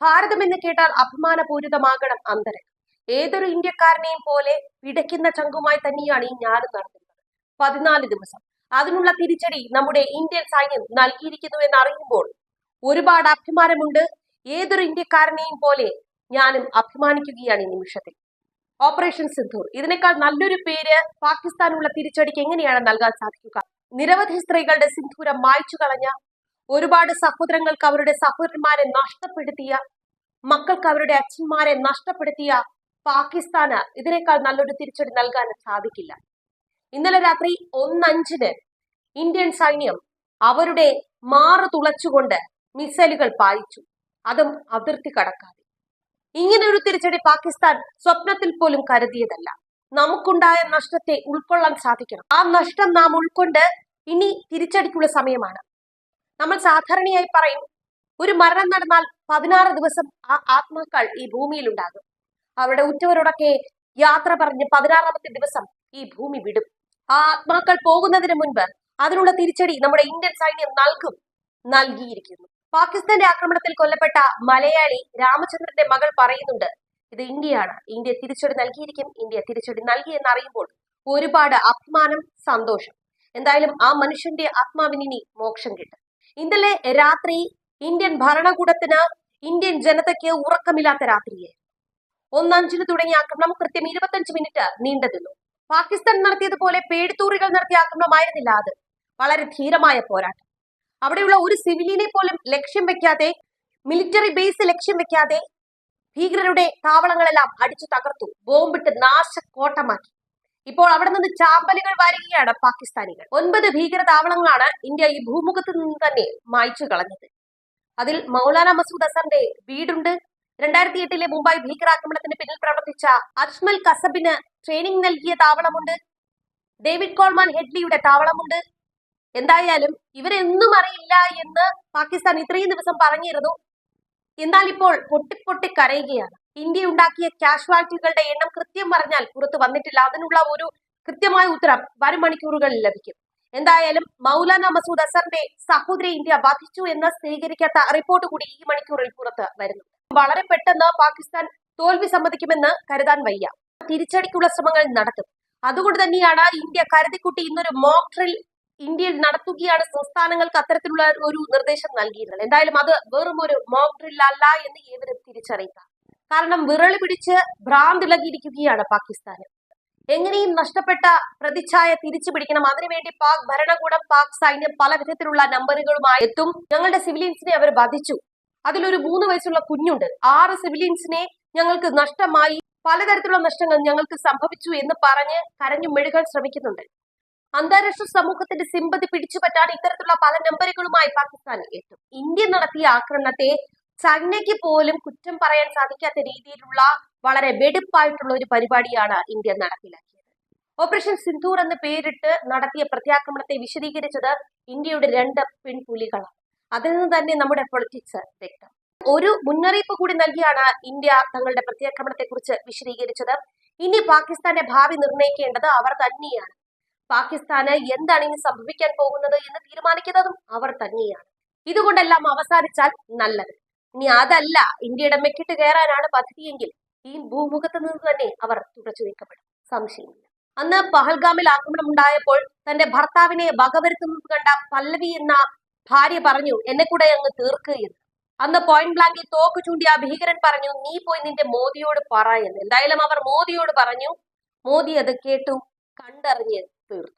ഭാരതം എന്ന് കേട്ടാൽ അഭിമാനപൂരിതമാകണം അന്തരം. ഏതൊരു ഇന്ത്യക്കാരനെയും പോലെ പിടയ്ക്കുന്ന ചങ്കുമായി തന്നെയാണ് ഈ ഞാനും നടത്തുന്നത്. 14 ദിവസം അതിനുള്ള തിരിച്ചടി നമ്മുടെ ഇന്ത്യൻ സൈന്യം നൽകിയിരിക്കുന്നു എന്നറിയുമ്പോൾ ഒരുപാട് അഭിമാനമുണ്ട്. ഏതൊരു ഇന്ത്യക്കാരനെയും പോലെ ഞാനും അഭിമാനിക്കുകയാണ് ഈ നിമിഷത്തിൽ. ഓപ്പറേഷൻ സിന്ദൂർ, ഇതിനേക്കാൾ നല്ലൊരു പേര് പാകിസ്ഥാനുള്ള തിരിച്ചടിക്ക് എങ്ങനെയാണ് നൽകാൻ സാധിക്കുക? നിരവധി സ്ത്രീകളുടെ സിന്ദൂരം മായ്ച്ചു കളഞ്ഞ, ഒരുപാട് സഹോദരങ്ങൾക്ക് അവരുടെ സഹോദരന്മാരെ നഷ്ടപ്പെടുത്തിയ, മക്കൾക്ക് അവരുടെ അച്ഛന്മാരെ നഷ്ടപ്പെടുത്തിയ പാകിസ്ഥാന് ഇതിനേക്കാൾ നല്ലൊരു തിരിച്ചടി നൽകാൻ സാധിക്കില്ല. ഇന്നലെ രാത്രി 1:05 ഇന്ത്യൻ സൈന്യം അവരുടെ മാറു തുളച്ചുകൊണ്ട് മിസൈലുകൾ പായിച്ചു, അതും അതിർത്തി കടക്കാതെ. ഇങ്ങനെ ഒരു തിരിച്ചടി പാകിസ്ഥാൻ സ്വപ്നത്തിൽ പോലും കരുതിയതല്ല. നമുക്കുണ്ടായ നഷ്ടത്തെ ഉൾക്കൊള്ളാൻ സാധിക്കണം. ആ നഷ്ടം നാം ഉൾക്കൊണ്ട് ഇനി തിരിച്ചടിക്കുള്ള സമയമാണ്. നമ്മൾ സാധാരണയായി പറയും, ഒരു മരണം നടന്നാൽ 16 ദിവസം ആ ആത്മാക്കൾ ഈ ഭൂമിയിൽ ഉണ്ടാകും. അവരുടെ ഉറ്റവരോടൊക്കെ യാത്ര പറഞ്ഞ് 16ാമത്തെ ദിവസം ഈ ഭൂമി വിടും. ആ ആത്മാക്കൾ പോകുന്നതിന് മുൻപ് അതിനുള്ള തിരിച്ചടി നമ്മുടെ ഇന്ത്യൻ സൈന്യം നൽകിയിരിക്കുന്നു. പാകിസ്ഥാന്റെ ആക്രമണത്തിൽ കൊല്ലപ്പെട്ട മലയാളി രാമചന്ദ്രന്റെ മകൾ പറയുന്നുണ്ട്, ഇത് ഇന്ത്യയാണ്, ഇന്ത്യ തിരിച്ചടി നൽകിയിരിക്കും, ഇന്ത്യ തിരിച്ചടി നൽകി എന്നറിയുമ്പോൾ ഒരുപാട് അഭിമാനം, സന്തോഷം. എന്തായാലും ആ മനുഷ്യന്റെ ആത്മാവിന് ഇനി മോക്ഷം കിട്ടും. ഇന്നലെ രാത്രി ഇന്ത്യൻ ഭരണകൂടത്തിന്, ഇന്ത്യൻ ജനതയ്ക്ക് ഉറക്കമില്ലാത്ത രാത്രിയായിരുന്നു. 1:05 തുടങ്ങിയ ആക്രമണം കൃത്യം 25 മിനിറ്റ് നീണ്ടു. പാകിസ്ഥാൻ നടത്തിയതുപോലെ പേടിത്തൂറികൾ നടത്തിയ ആക്രമണമായിരുന്നില്ല അത്. വളരെ ധീരമായ പോരാട്ടം. അവിടെയുള്ള ഒരു സിവിലിയനെ പോലും ലക്ഷ്യം വെക്കാതെ, മിലിറ്ററി ബേസ് ലക്ഷ്യം വെക്കാതെ ഭീകരരുടെ താവളങ്ങളെല്ലാം അടിച്ചു തകർത്തു, ബോംബിട്ട് നാശക്കോട്ടമാക്കി. ഇപ്പോൾ അവിടെ നിന്ന് ചാമ്പലുകൾ വാരുകയാണ് പാകിസ്ഥാനികൾ. 9 ഭീകര താവളങ്ങളാണ് ഇന്ത്യ ഈ ഭൂമുഖത്ത് നിന്ന് തന്നെ മായ്ച്ചു കളഞ്ഞത്. അതിൽ മൗലാന മസൂദ് അസറിന്റെ വീടുണ്ട്. 2008 മുംബൈ ഭീകരാക്രമണത്തിന് പിന്നിൽ പ്രവർത്തിച്ച അജ്മൽ കസബിന് ട്രെയിനിങ് നൽകിയ താവളമുണ്ട്. David Coleman ഹെഡ്ലിയുടെ താവളമുണ്ട്. എന്തായാലും ഇവരെയൊന്നും അറിയില്ല എന്ന് പാകിസ്ഥാൻ ഇത്രയും ദിവസം പറഞ്ഞിരുന്നു. എന്നാൽ ഇപ്പോൾ പൊട്ടി കരയുകയാണ്. ഇന്ത്യ ഉണ്ടാക്കിയ കാഷ്വാലിറ്റികളുടെ എണ്ണം കൃത്യം പറഞ്ഞാൽ പുറത്തു വന്നിട്ടില്ല. അതിനുള്ള ഒരു കൃത്യമായ ഉത്തരം വരും മണിക്കൂറുകളിൽ ലഭിക്കും. എന്തായാലും മൗലാന മസൂദ് അസറിന്റെ സഹോദരി ഇന്ത്യ വധിച്ചു എന്ന് സ്ഥിരീകരിക്കാത്ത റിപ്പോർട്ട് കൂടി ഈ മണിക്കൂറിൽ പുറത്ത് വരുന്നു. വളരെ പെട്ടെന്ന് പാകിസ്ഥാൻ തോൽവി സമ്മതിക്കുമെന്ന് കരുതാൻ വയ്യ. തിരിച്ചടിക്കുള്ള ശ്രമങ്ങൾ നടത്തും. അതുകൊണ്ട് തന്നെയാണ് ഇന്ത്യ കരുതിക്കുട്ടി ഇന്നൊരു മോക്ക് ഡ്രിൽ ഇന്ത്യയിൽ നടത്തുകയാണ്. സംസ്ഥാനങ്ങൾക്ക് അത്തരത്തിലുള്ള ഒരു നിർദ്ദേശം നൽകിയിരുന്നത്. എന്തായാലും അത് വെറും ഒരു മോക്ക് ഡ്രിൽ അല്ല എന്ന് ഏവരും തിരിച്ചറിയുക. കാരണം വിറളി പിടിച്ച് ഭ്രാന്തിളകിയിരിക്കുകയാണ് പാകിസ്ഥാന്. എങ്ങനെയും നഷ്ടപ്പെട്ട പ്രതിച്ഛായ തിരിച്ചു പിടിക്കണം. അതിനുവേണ്ടി പാക് ഭരണകൂടം, പാക് സൈന്യം പല വിധത്തിലുള്ള നമ്പറുകളുമായി എത്തും. ഞങ്ങളുടെ സിവിലിയൻസിനെ അവർ വധിച്ചു, അതിലൊരു 3 വയസ്സുള്ള കുഞ്ഞുണ്ട്, 6 സിവിലിയൻസിനെ ഞങ്ങൾക്ക് നഷ്ടമായി, പലതരത്തിലുള്ള നഷ്ടങ്ങൾ ഞങ്ങൾക്ക് സംഭവിച്ചു എന്ന് പറഞ്ഞ് കരഞ്ഞു മെഴുകാൻ ശ്രമിക്കുന്നുണ്ട്. അന്താരാഷ്ട്ര സമൂഹത്തിന്റെ സിമ്പതി പിടിച്ചുപറ്റാൻ ഇത്തരത്തിലുള്ള പല നമ്പറുകളുമായി പാകിസ്ഥാൻ എത്തും. ഇന്ത്യ നടത്തിയ ആക്രമണത്തെ ചൈനയ്ക്ക് പോലും കുറ്റം പറയാൻ സാധിക്കാത്ത രീതിയിലുള്ള വളരെ വെടുപ്പായിട്ടുള്ള ഒരു പരിപാടിയാണ് ഇന്ത്യ നടപ്പിലാക്കിയത്. ഓപ്പറേഷൻ സിന്ദൂർ എന്ന് പേരിട്ട് നടത്തിയ പ്രത്യാക്രമണത്തെ വിശദീകരിച്ചത് ഇന്ത്യയുടെ 2 പെൺപുലികളാണ്. അതിൽ നിന്ന് തന്നെ നമ്മുടെ പൊളിറ്റിക്സ് വ്യക്തം. ഒരു മുന്നറിയിപ്പ് കൂടി നൽകിയാണ് ഇന്ത്യ തങ്ങളുടെ പ്രത്യാക്രമണത്തെ കുറിച്ച് വിശദീകരിച്ചത്. ഇനി പാകിസ്ഥാന്റെ ഭാവി നിർണ്ണയിക്കേണ്ടത് അവർ തന്നെയാണ്. പാകിസ്ഥാന് എന്താണ് ഇനി സംഭവിക്കാൻ പോകുന്നത് എന്ന് തീരുമാനിക്കുന്നതും അവർ തന്നെയാണ്. ഇതുകൊണ്ടെല്ലാം അവസാനിച്ചാൽ നല്ലത്. ഇനി അതല്ല, ഇന്ത്യയുടെ മെക്കിട്ട് കയറാനാണ് പദ്ധതിയെങ്കിൽ ഈ ഭൂമുഖത്ത് നിന്ന് തന്നെ അവർ തുടച്ചു നീക്കപ്പെടും, സംശയമില്ല. അന്ന് പഹൽഗാമിൽ ആക്രമണം ഉണ്ടായപ്പോൾ തന്റെ ഭർത്താവിനെ വകവരുത്തുന്നത് കണ്ട പല്ലവി എന്ന ഭാര്യ പറഞ്ഞു, എന്നെ കൂടെ അങ്ങ് തീർക്കുകയെന്ന്. അന്ന് പോയിന്റ് ബ്ലാങ്കിൽ തോക്ക് ചൂണ്ടി ആ ഭീകരൻ പറഞ്ഞു, നീ പോയി നിന്റെ മോദിയോട് പറ എന്ന്. എന്തായാലും അവർ മോദിയോട് പറഞ്ഞു. മോദി അത് കേട്ടു, കണ്ടറിഞ്ഞ് തീർത്തു.